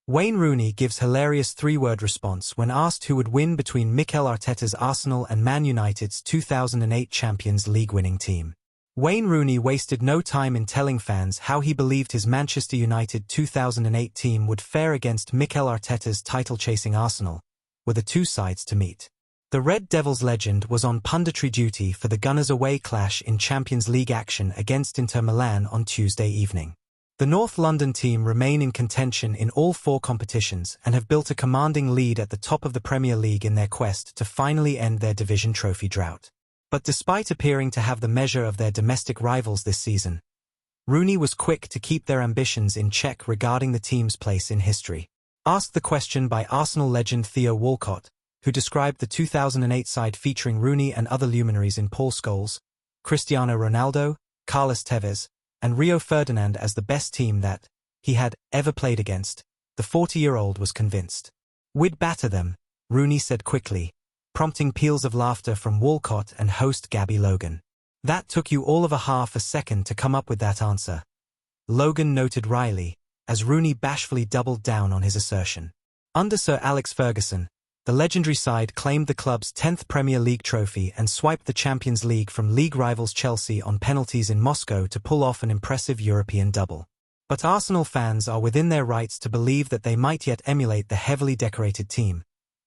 Wayne Rooney gives hilarious three-word response when asked who would win between Mikel Arteta's Arsenal and Man United's 2008 Champions League winning team. Wayne Rooney wasted no time in telling fans how he believed his Manchester United 2008 team would fare against Mikel Arteta's title-chasing Arsenal, were the two sides to meet. The Red Devils legend was on punditry duty for the Gunners' away clash in Champions League action against Inter Milan on Tuesday evening. The North London team remain in contention in all four competitions and have built a commanding lead at the top of the Premier League in their quest to finally end their division trophy drought. But despite appearing to have the measure of their domestic rivals this season, Rooney was quick to keep their ambitions in check regarding the team's place in history. Asked the question by Arsenal legend Theo Walcott, who described the 2008 side featuring Rooney and other luminaries in Paul Scholes, Cristiano Ronaldo, Carlos Tevez, and Rio Ferdinand as the best team that he had ever played against, the 40-year-old was convinced. "We'd batter them," Rooney said quickly, prompting peals of laughter from Walcott and host Gabby Logan. "That took you all of a half a second to come up with that answer," Logan noted wryly, as Rooney bashfully doubled down on his assertion. Under Sir Alex Ferguson, the legendary side claimed the club's 10th Premier League trophy and swiped the Champions League from league rivals Chelsea on penalties in Moscow to pull off an impressive European double. But Arsenal fans are within their rights to believe that they might yet emulate the heavily decorated team,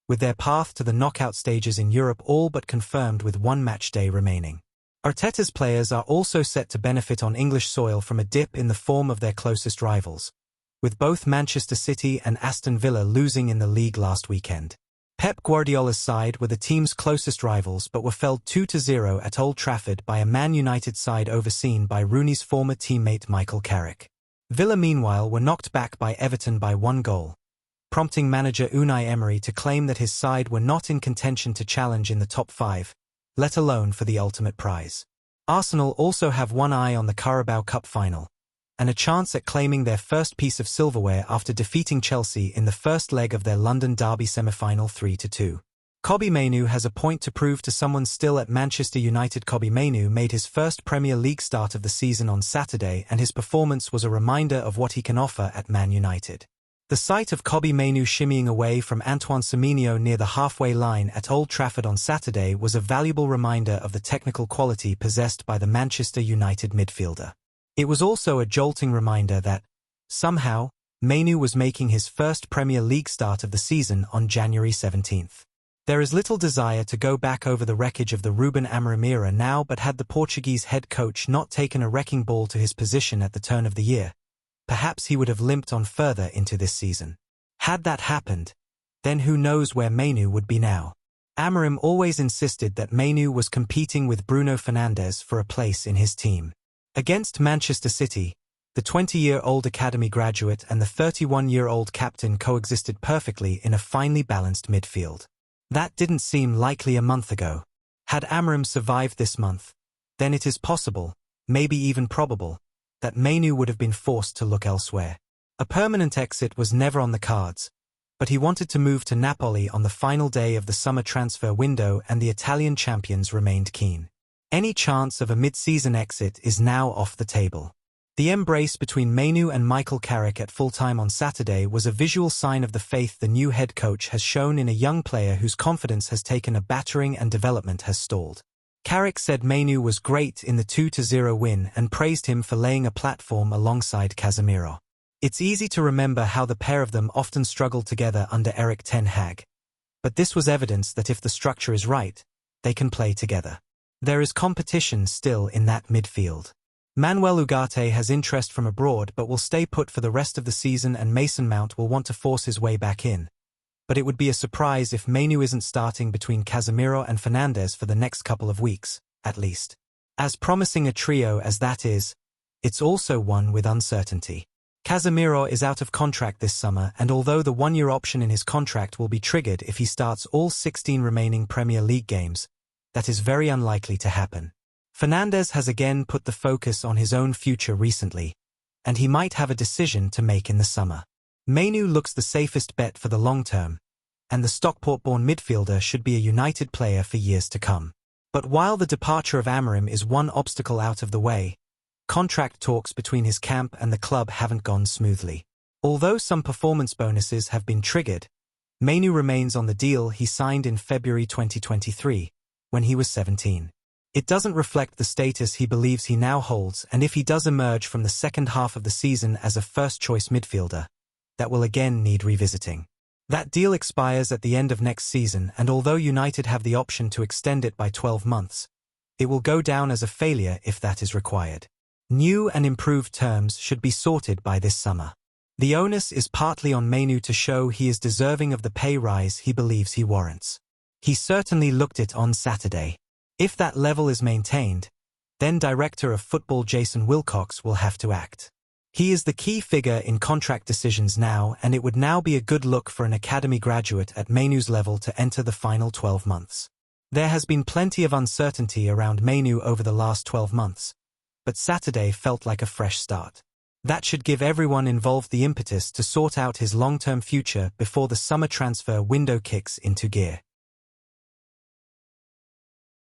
with their path to the knockout stages in Europe all but confirmed with one match day remaining. Arteta's players are also set to benefit on English soil from a dip in the form of their closest rivals, with both Manchester City and Aston Villa losing in the league last weekend. Pep Guardiola's side were the team's closest rivals but were felled 2-0 at Old Trafford by a Man United side overseen by Rooney's former teammate Michael Carrick. Villa meanwhile were knocked back by Everton by 1 goal, prompting manager Unai Emery to claim that his side were not in contention to challenge in the top 5, let alone for the ultimate prize. Arsenal also have one eye on the Carabao Cup final, and a chance at claiming their first piece of silverware after defeating Chelsea in the first leg of their London derby semi-final 3-2. Kobbie Mainoo has a point to prove to someone still at Manchester United. Kobbie Mainoo made his first Premier League start of the season on Saturday, and his performance was a reminder of what he can offer at Man United. The sight of Kobbie Mainoo shimmying away from Antoine Semenyo near the halfway line at Old Trafford on Saturday was a valuable reminder of the technical quality possessed by the Manchester United midfielder. It was also a jolting reminder that, somehow, Mainoo was making his first Premier League start of the season on January 17th. There is little desire to go back over the wreckage of the Ruben Amorim era now, but had the Portuguese head coach not taken a wrecking ball to his position at the turn of the year, perhaps he would have limped on further into this season. Had that happened, then who knows where Mainoo would be now. Amorim always insisted that Mainoo was competing with Bruno Fernandes for a place in his team. Against Manchester City, the 20-year-old academy graduate and the 31-year-old captain coexisted perfectly in a finely balanced midfield. That didn't seem likely a month ago. Had Amorim survived this month, then it is possible, maybe even probable, that Mainoo would have been forced to look elsewhere. A permanent exit was never on the cards, but he wanted to move to Napoli on the final day of the summer transfer window, and the Italian champions remained keen. Any chance of a mid-season exit is now off the table. The embrace between Mainoo and Michael Carrick at full-time on Saturday was a visual sign of the faith the new head coach has shown in a young player whose confidence has taken a battering and development has stalled. Carrick said Mainoo was great in the 2-0 win and praised him for laying a platform alongside Casemiro. It's easy to remember how the pair of them often struggled together under Erik ten Hag. But this was evidence that if the structure is right, they can play together. There is competition still in that midfield. Manuel Ugarte has interest from abroad but will stay put for the rest of the season, and Mason Mount will want to force his way back in. But it would be a surprise if Mainoo isn't starting between Casemiro and Fernandes for the next couple of weeks, at least. As promising a trio as that is, it's also one with uncertainty. Casemiro is out of contract this summer, and although the one-year option in his contract will be triggered if he starts all 16 remaining Premier League games, that is very unlikely to happen. Fernandes has again put the focus on his own future recently, and he might have a decision to make in the summer. Mainoo looks the safest bet for the long term, and the Stockport-born midfielder should be a United player for years to come. But while the departure of Amorim is one obstacle out of the way, contract talks between his camp and the club haven't gone smoothly. Although some performance bonuses have been triggered, Mainoo remains on the deal he signed in February 2023, when he was 17. It doesn't reflect the status he believes he now holds, and if he does emerge from the second half of the season as a first-choice midfielder, that will again need revisiting. That deal expires at the end of next season, and although United have the option to extend it by 12 months, it will go down as a failure if that is required. New and improved terms should be sorted by this summer. The onus is partly on Mainoo to show he is deserving of the pay rise he believes he warrants. He certainly looked it on Saturday. If that level is maintained, then Director of Football Jason Wilcox will have to act. He is the key figure in contract decisions now, and it would now be a good look for an academy graduate at Mainoo's level to enter the final 12 months. There has been plenty of uncertainty around Mainoo over the last 12 months, but Saturday felt like a fresh start. That should give everyone involved the impetus to sort out his long-term future before the summer transfer window kicks into gear.